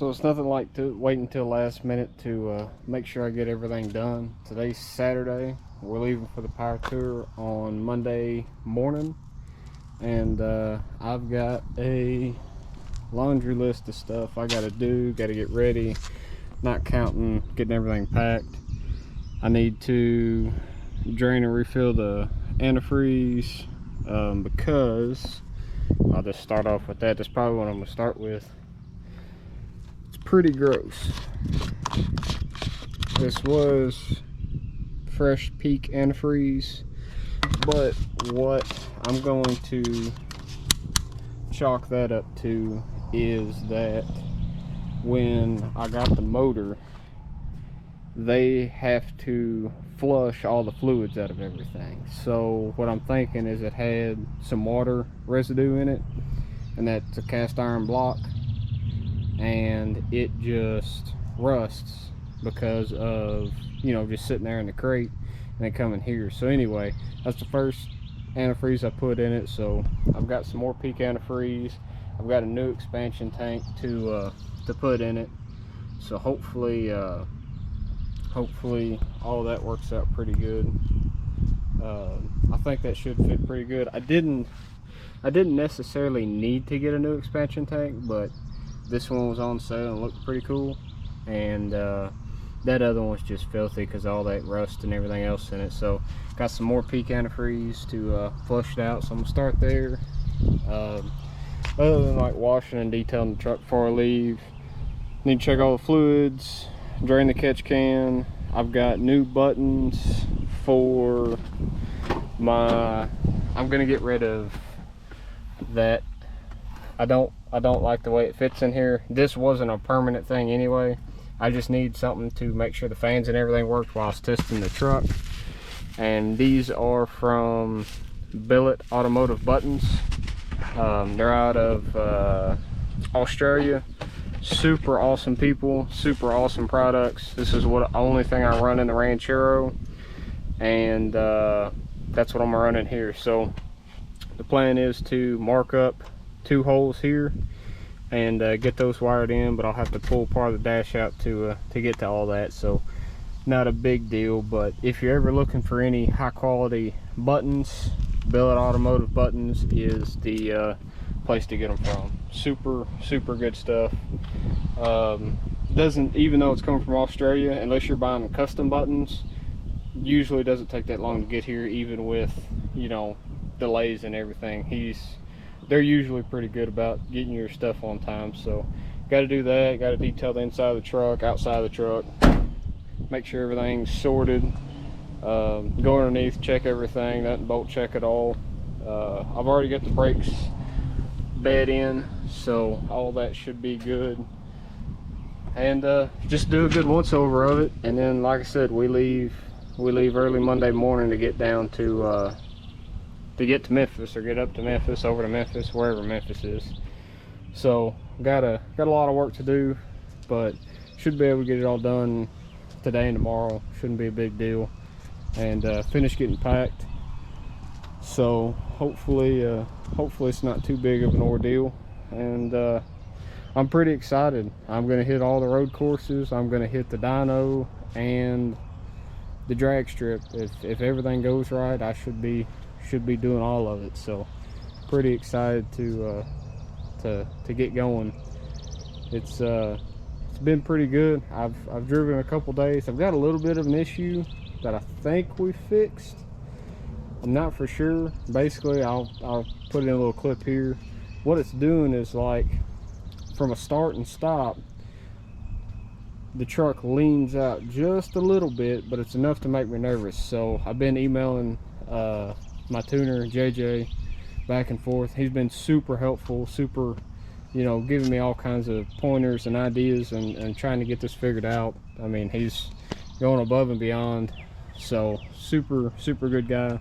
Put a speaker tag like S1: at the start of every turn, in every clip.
S1: So it's nothing like to wait until last minute to make sure I get everything done. Today's Saturday. We're leaving for the power tour on Monday morning, and I've got a laundry list of stuff I gotta do, gotta get ready, not counting getting everything packed. I need to drain and refill the antifreeze because I'll just start off with that. That's probably what I'm gonna start with. It's pretty gross. This was fresh peak antifreeze, but what I'm going to chalk that up to is that when I got the motor, they have to flush all the fluids out of everything. So what I'm thinking is it had some water residue in it, and that's a cast iron block, and it just rusts because of, you know, just sitting there in the crate and then coming here. So anyway, that's the first antifreeze I put in it. So I've got some more peak antifreeze. I've got a new expansion tank to put in it. So hopefully all that works out pretty good. I think that should fit pretty good. I didn't necessarily need to get a new expansion tank, but this one was on sale and looked pretty cool, and that other one's just filthy because all that rust and everything else in it. So got some more peak antifreeze to flush it out, so I'm gonna start there. Other than like washing and detailing the truck before I leave, need to check all the fluids, drain the catch can. I've got new buttons for my, I'm gonna get rid of that. I don't like the way it fits in here. This wasn't a permanent thing anyway. I just need something to make sure the fans and everything worked while I was testing the truck. And these are from Billet Automotive Buttons. They're out of Australia. Super awesome people, super awesome products. This is what only thing I run in the Ranchero, and that's what I'm running here. So the plan is to mark up 2 holes here and get those wired in, but I'll have to pull part of the dash out to get to all that. So not a big deal, but if you're ever looking for any high quality buttons, Billet Automotive Buttons is the place to get them from. Super good stuff. Doesn't, even though it's coming from Australia, unless you're buying custom buttons, usually doesn't take that long to get here, even with, you know, delays and everything. They're usually pretty good about getting your stuff on time. So got to do that, got to detail the inside of the truck, outside of the truck, make sure everything's sorted, go underneath, check everything, nothing bolt check at all. I've already got the brakes bed in, so all that should be good. And just do a good once over of it, and then like I said, we leave early Monday morning to get down to get to Memphis, or get up to Memphis, over to Memphis, wherever Memphis is. So got a lot of work to do, but should be able to get it all done today and tomorrow. Shouldn't be a big deal, and finish getting packed. So hopefully it's not too big of an ordeal, and I'm pretty excited. I'm gonna hit all the road courses. I'm gonna hit the dyno and the drag strip. If everything goes right, I should be doing all of it. So pretty excited to get going. It's been pretty good. I've driven a couple days. I've got a little bit of an issue that I think we fixed. I'm not for sure. Basically, I'll put in a little clip here. What it's doing is, like, from a start and stop, the truck leans out just a little bit, but it's enough to make me nervous. So I've been emailing my tuner JJ back and forth. He's been super helpful, super, you know, giving me all kinds of pointers and ideas, and trying to get this figured out. I mean, he's going above and beyond. So super good guy.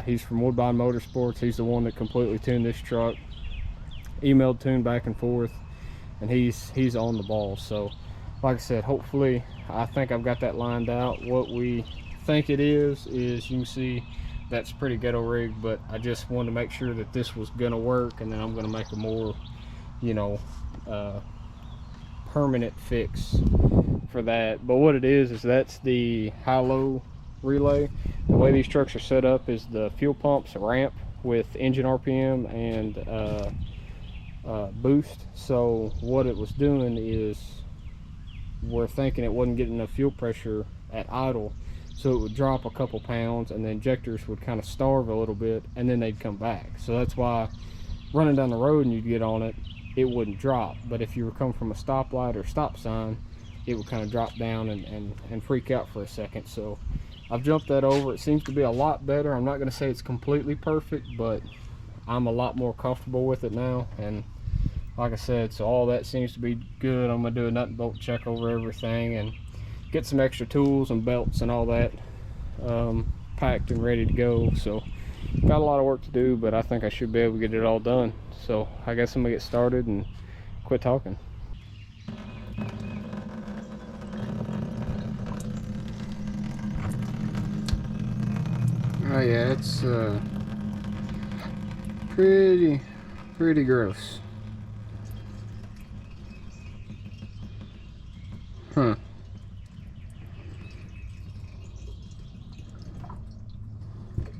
S1: He's from Woodbine Motorsports. He's the one that completely tuned this truck. Emailed tune back and forth, and he's on the ball. So like I said, hopefully, I think I've got that lined out. What we think it is you can see that's pretty ghetto rigged, but I just wanted to make sure that this was gonna work, and then I'm gonna make a more, you know, permanent fix for that. But what it is that's the high-low relay. The way these trucks are set up is the fuel pumps ramp with engine RPM and boost. So what it was doing is we're thinking it wasn't getting enough fuel pressure at idle, so it would drop a couple pounds and the injectors would kind of starve a little bit and then they'd come back. So that's why running down the road and you'd get on it, it wouldn't drop. But if you were coming from a stoplight or stop sign, it would kind of drop down and freak out for a second. So I've jumped that over. It seems to be a lot better. I'm not going to say it's completely perfect, but I'm a lot more comfortable with it now. And like I said, so all that seems to be good. I'm going to do a nut and bolt check over everything and get some extra tools and belts and all that packed and ready to go. So got a lot of work to do, but I think I should be able to get it all done. So I guess I'm going to get started and quit talking. Oh yeah, it's pretty gross. Huh.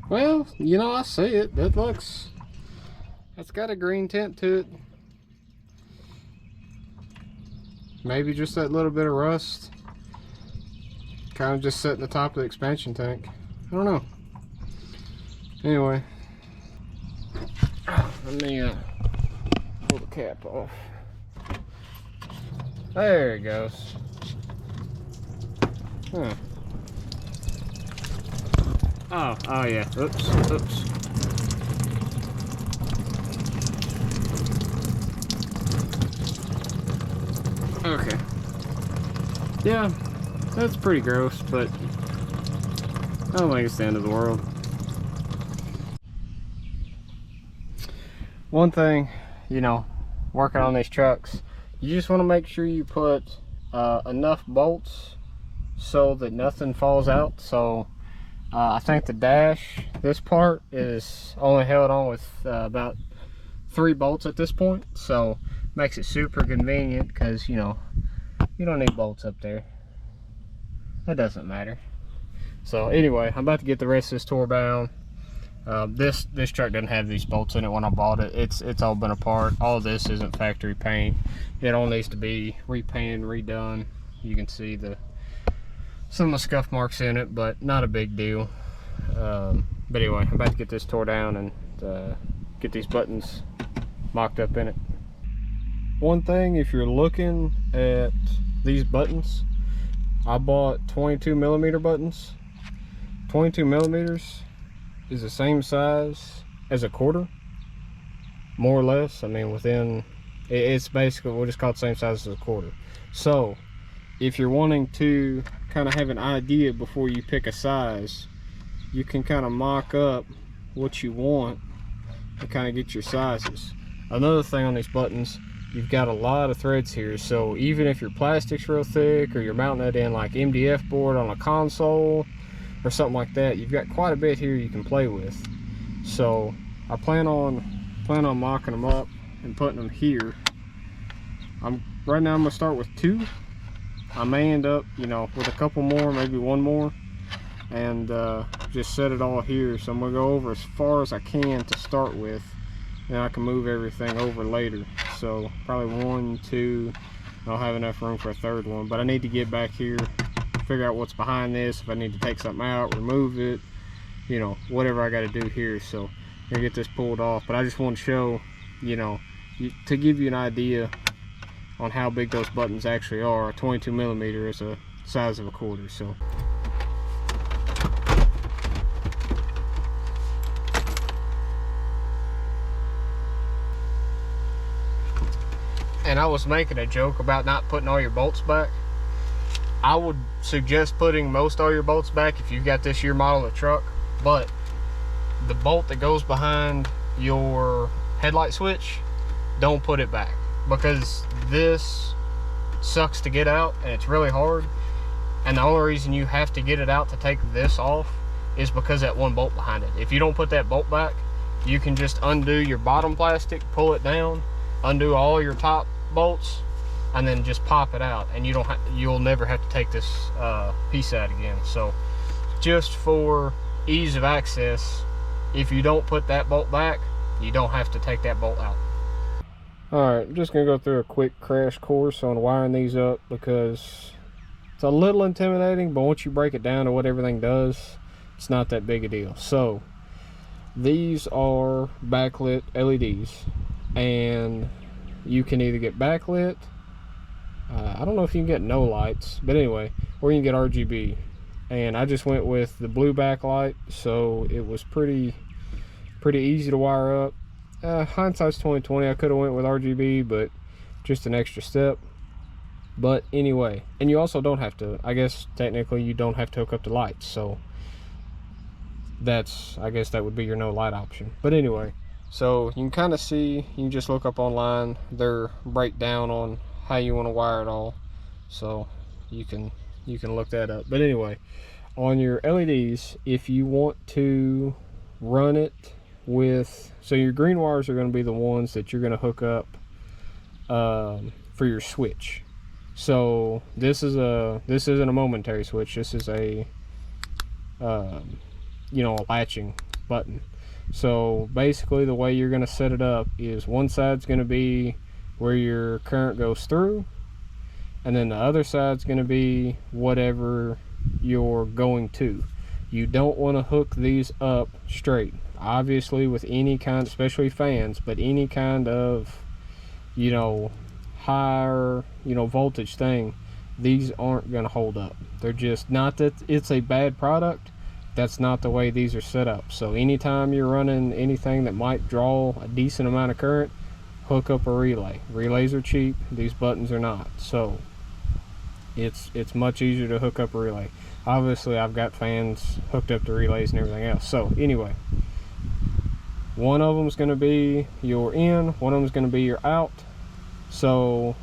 S1: Well, you know, I see it. That's got a green tint to it. Maybe just that little bit of rust. Kind of just sitting the top of the expansion tank. I don't know. Anyway, let me pull the cap off. There it goes. Huh. Oh yeah. Oops. Okay. Yeah, that's pretty gross, but I don't think it's the end of the world. One thing, you know, working on these trucks, you just want to make sure you put enough bolts so that nothing falls out. So I think the dash, this part, is only held on with about 3 bolts at this point, so makes it super convenient because, you know, you don't need bolts up there. That doesn't matter. So anyway, I'm about to get the rest of this tore down. This truck doesn't have these bolts in it when I bought it. It's all been apart. All of this isn't factory paint. It all needs to be repainted, redone. You can see some of the scuff marks in it, but not a big deal. But anyway, I'm about to get this tore down and get these buttons mocked up in it. One thing, if you're looking at these buttons, I bought 22mm buttons. 22 millimeters is the same size as a quarter, more or less. I mean, it's basically, we'll just call it the same size as a quarter. So if you're wanting to kind of have an idea before you pick a size, you can kind of mock up what you want and kind of get your sizes. Another thing on these buttons, you've got a lot of threads here, so even if your plastic's real thick or you're mounting it in like MDF board on a console or something like that, you've got quite a bit here you can play with. So I plan on mocking them up and putting them here. Right now I'm gonna start with 2. I may end up, you know, with a couple more, maybe 1 more, and just set it all here. So I'm gonna go over as far as I can to start with, and I can move everything over later. So probably 1, 2, I'll have enough room for a 3rd one, but I need to get back here, figure out what's behind this, if I need to take something out, remove it, you know, whatever I got to do here. So I'm gonna get this pulled off, but I just want to show, you know, to give you an idea on how big those buttons actually are. A 22mm is the size of a quarter. So and I was making a joke about not putting all your bolts back. I would suggest putting most all your bolts back if you've got this year model of truck, but the bolt that goes behind your headlight switch, don't put it back, because this sucks to get out and it's really hard, and the only reason you have to get it out to take this off is because that one bolt behind it. If you don't put that bolt back, you can just undo your bottom plastic, pull it down, undo all your top bolts, and then just pop it out, and you'll never have to take this piece out again. So just for ease of access, if you don't put that bolt back, you don't have to take that bolt out. Alright, I'm just going to go through a quick crash course on wiring these up, because it's a little intimidating, but once you break it down to what everything does, it's not that big a deal. So these are backlit LEDs, and you can either get backlit, I don't know if you can get no lights, but anyway, or you can get RGB. And I just went with the blue backlight, so it was pretty easy to wire up. Hindsight's 2020. I could have went with RGB, but just an extra step. But anyway, and you also don't have to, I guess technically you don't have to hook up the lights, so I guess that would be your no light option. But anyway, so you can kind of see, you can just look up online their breakdown on how you want to wire it all, so you can look that up. But anyway, on your LEDs, if you want to run it with, so your green wires are going to be the ones that you're going to hook up for your switch. So this isn't a momentary switch. This is a you know, a latching button. So basically the way you're going to set it up is one side's going to be where your current goes through, and then the other side's going to be whatever you're going to. You don't want to hook these up straight, obviously, with any kind, especially fans, but any kind of, you know, higher, you know, voltage thing, these aren't going to hold up. They're just, not that it's a bad product, that's not the way these are set up. So anytime you're running anything that might draw a decent amount of current, hook up a relay. Relays are cheap, these buttons are not. So it's much easier to hook up a relay. Obviously I've got fans hooked up to relays and everything else. So anyway, one of them is going to be your in, one of them is going to be your out. So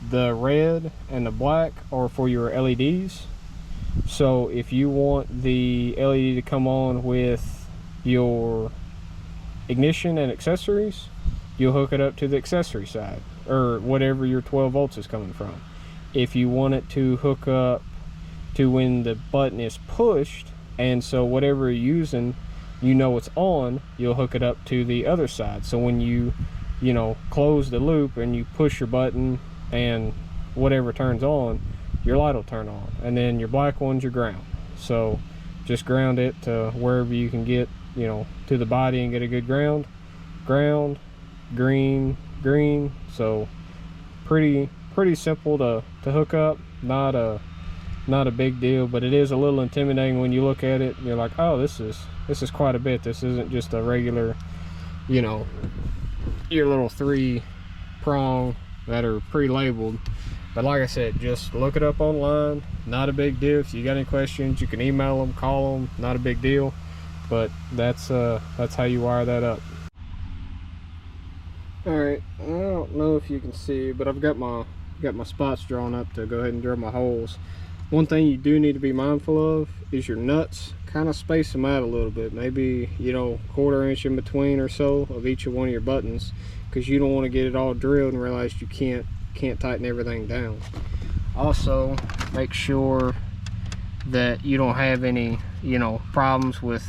S1: the red and the black are for your LEDs. So if you want the LED to come on with your ignition and accessories, you'll hook it up to the accessory side, or whatever your 12 volts is coming from. If you want it to hook up to when the button is pushed, and so whatever you're using, you know it's on, you'll hook it up to the other side. So when you know, close the loop and you push your button and whatever turns on, your light will turn on. And then your black one's your ground. So just ground it to wherever you can get, you know, to the body and get a good ground. Ground, green, green. So pretty simple to hook up. Not a big deal, but it is a little intimidating when you look at it. You're like, oh, this is quite a bit. This isn't just a regular, you know, your little 3-prong that are pre-labeled. But like I said, just look it up online. Not a big deal. If you got any questions, you can email them, call them. Not a big deal. But that's how you wire that up. All right, I don't know if you can see, but I've got my spots drawn up to go ahead and drill my holes. One thing you do need to be mindful of is your nuts. Kind of space them out a little bit, maybe, you know, 1/4 inch in between or so of each of one of your buttons, because you don't want to get it all drilled and realize you can't tighten everything down. Also, make sure that you don't have any, you know, problems with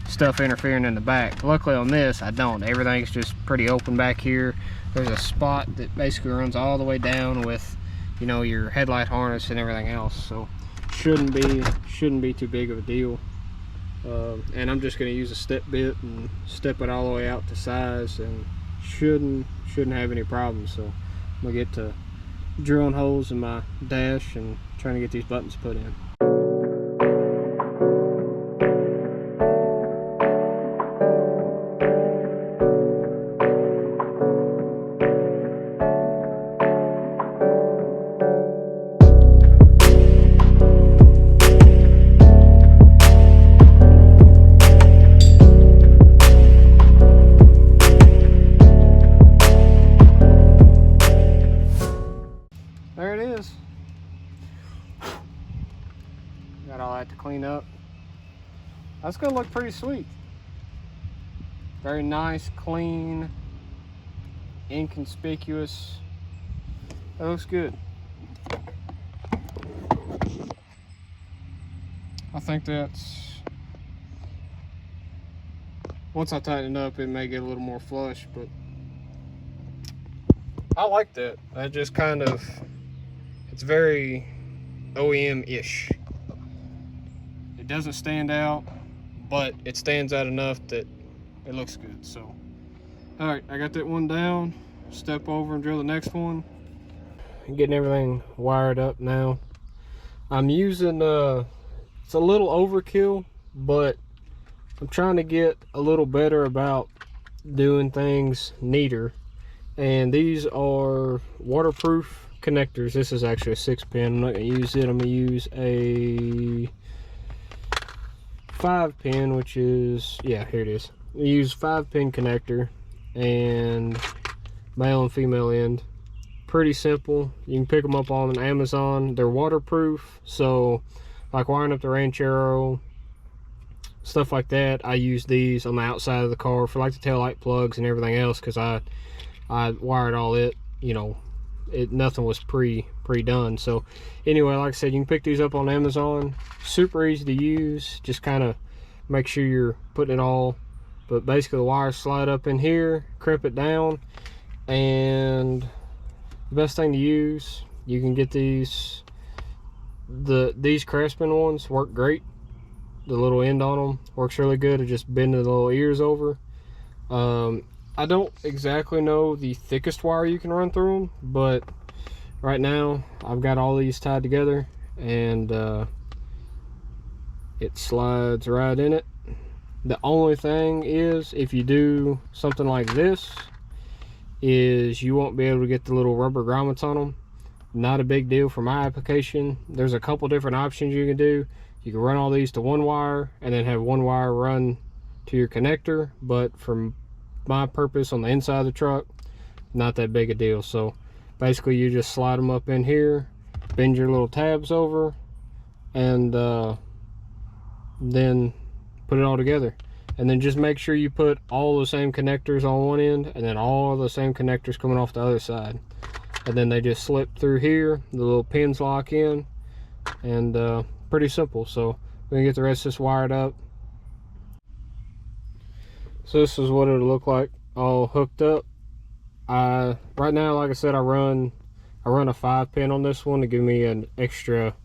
S1: stuff interfering in the back. Luckily on this I don't. Everything's just pretty open back here. There's a spot that basically runs all the way down with, you know, your headlight harness and everything else, so shouldn't be too big of a deal. And I'm just going to use a step bit and step it all the way out to size, and shouldn't have any problems. So I'm gonna get to drilling holes in my dash and trying to get these buttons put in. There it is. Got all that to clean up. That's gonna look pretty sweet. Very nice, clean, inconspicuous That looks good. I think that's, once I tighten it up, it may get a little more flush, but I like that. That just kind of, it's very OEM-ish. It doesn't stand out, but it stands out enough that it looks good. So, all right, I got that one down. Step over and drill the next one. Getting everything wired up now. I'm using, it's a little overkill, but I'm trying to get a little better about doing things neater. And these are waterproof connectors. This is actually a 6-pin. I'm not going to use it. I'm going to use a 5-pin, which is, yeah, here it is. I use 5-pin connector and male and female end. Pretty simple. You can pick them up on Amazon. They're waterproof, so like wiring up the Ranchero, stuff like that, I use these on the outside of the car for like the taillight plugs and everything else, because I wired all it, you know, nothing was pre-done. So anyway, like I said, you can pick these up on Amazon. Super easy to use. Just kind of make sure you're putting it all, but basically the wires slide up in here, crimp it down, and the best thing to use, you can get these Craftsman ones work great. The little end on them works really good. It just bending the little ears over. I don't exactly know the thickest wire you can run through them, but right now I've got all these tied together, and it slides right in it. The only thing is, if you do something like this, is you won't be able to get the little rubber grommets on them. Not a big deal for my application. There's a couple different options you can do. You can run all these to one wire and then have one wire run to your connector, but for my purpose on the inside of the truck, not that big a deal. So basically you just slide them up in here, bend your little tabs over, and then put it all together. And then just make sure you put all the same connectors on one end and then all the same connectors coming off the other side. And then they just slip through here, the little pins lock in, and pretty simple. So we're gonna get the rest of this wired up. So this is what it'll look like all hooked up. Right now, like I said, I run a 5-pin on this one to give me an extra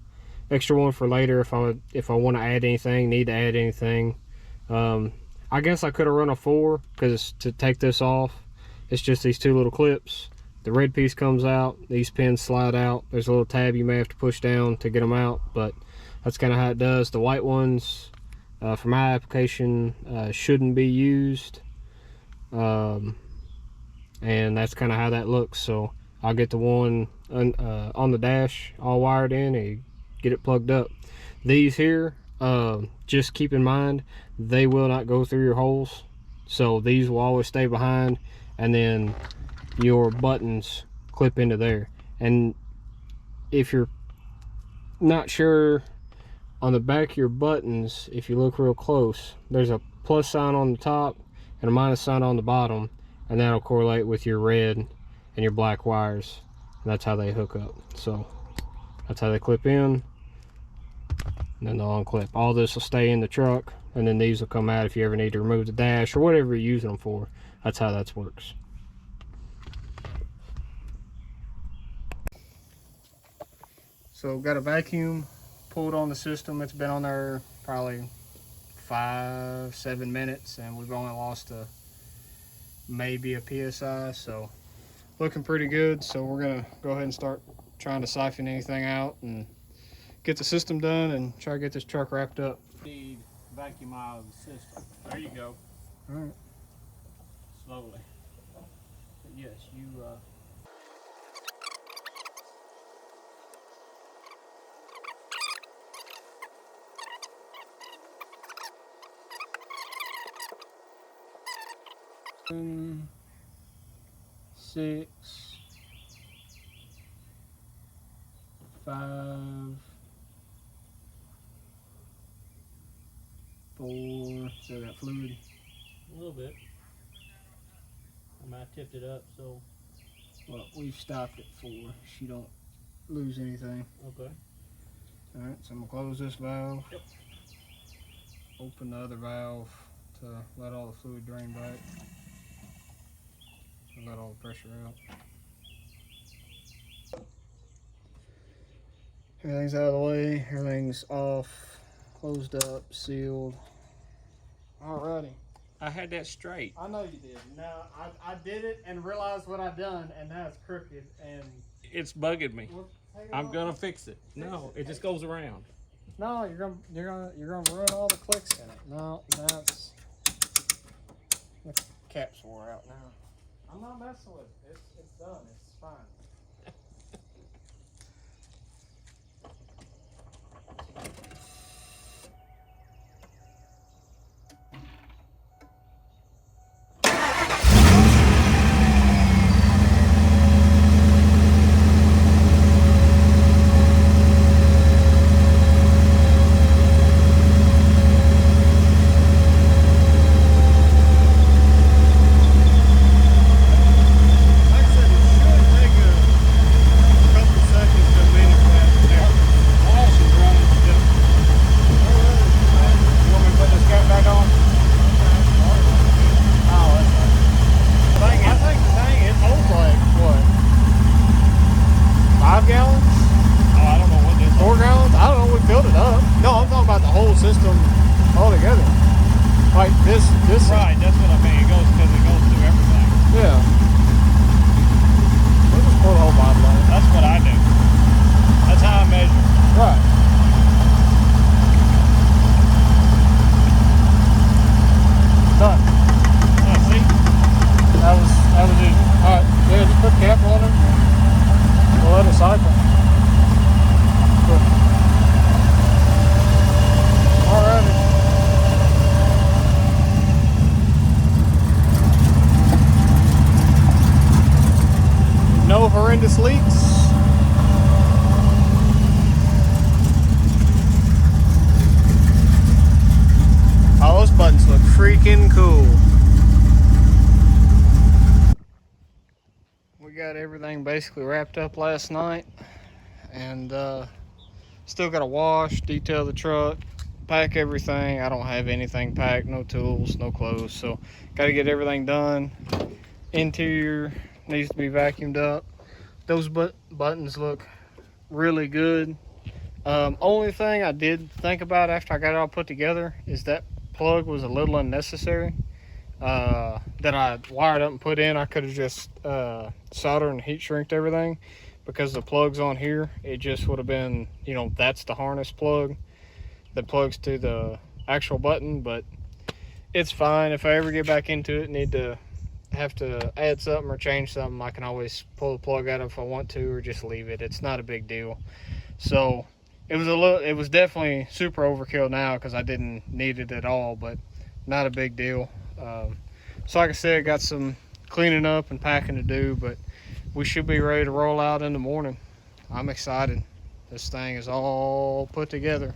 S1: one for later if I want to add anything, need to add anything. I guess I could have run a 4, because to take this off, it's just these 2 little clips. The red piece comes out, these pins slide out. There's a little tab you may have to push down to get them out, but that's kind of how it does. The white ones, for my application, shouldn't be used, and that's kind of how that looks. So I'll get the one on the dash all wired in and get it plugged up. These here, just keep in mind, they will not go through your holes, so these will always stay behind, and then your buttons clip into there. And if you're not sure, on the back of your buttons, if you look real close, there's a plus sign on the top and a minus sign on the bottom, and that'll correlate with your red and your black wires, and that's how they hook up. So that's how they clip in, and then they'll unclip. All this will stay in the truck, and then these will come out if you ever need to remove the dash or whatever you're using them for. That's how that works. So got a vacuum pulled on the system. It's been on there probably 5-7 minutes, and we've only lost maybe a PSI, so looking pretty good. So we're gonna go ahead and start trying to siphon anything out and get the system done and try to get this truck wrapped up.
S2: Need vacuum out of the system. There you go.
S1: All right.
S2: Slowly. But yes, you
S1: Six, 5, 4. So that fluid.
S2: a little bit. I might have tipped it up, so
S1: Well, we've stopped it for she don't lose anything.
S2: Okay.
S1: Alright, so I'm gonna close this valve.
S2: Yep.
S1: Open the other valve to let all the fluid drain back. And let all the pressure out. Everything's out of the way, everything's off, closed up, sealed. Alrighty.
S2: I had that straight.
S1: I know you did. Now I did it and realized what I've done, and now it's crooked. And
S2: It's bugging me.
S1: well,
S2: I'm gonna fix it. No, it just goes around.
S1: No, you're gonna ruin all the clicks in it. No, that's the cap's wore out now. I'm not messing with it. It's done. It's fine. System altogether. Like this
S2: Right, that's what I mean. It goes because it goes through everything.
S1: Yeah. We'll just pour the whole bottle out.
S2: That's what I do. That's how I measure.
S1: Right. Done.
S2: Yeah, see?
S1: That was easy. Alright, yeah, just put the cap on it and we'll let it cycle. Cool. Alrighty. No horrendous leaks. Oh, those buttons look freaking cool. We got everything basically wrapped up last night, and still got to wash, detail the truck, pack everything. I don't have anything packed, no tools, no clothes, so got to get everything done. Interior needs to be vacuumed up. Those buttons look really good. Only thing I did think about after I got it all put together is that plug was a little unnecessary. That I wired up and put in. I could have just soldered and heat shrinked everything, because the plugs on here, it just would have been, you know, that's the harness plug that plugs to the actual button. But it's fine. If I ever get back into it, have to add something or change something, I can always pull the plug out if I want to, or just leave it. It's not a big deal. So it was definitely super overkill now because I didn't need it at all, but not a big deal. So like I said, got some cleaning up and packing to do, but we should be ready to roll out in the morning. I'm excited. This thing is all put together,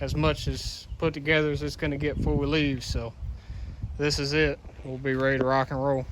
S1: as much as put together as it's going to get before we leave. So this is it. We'll be ready to rock and roll.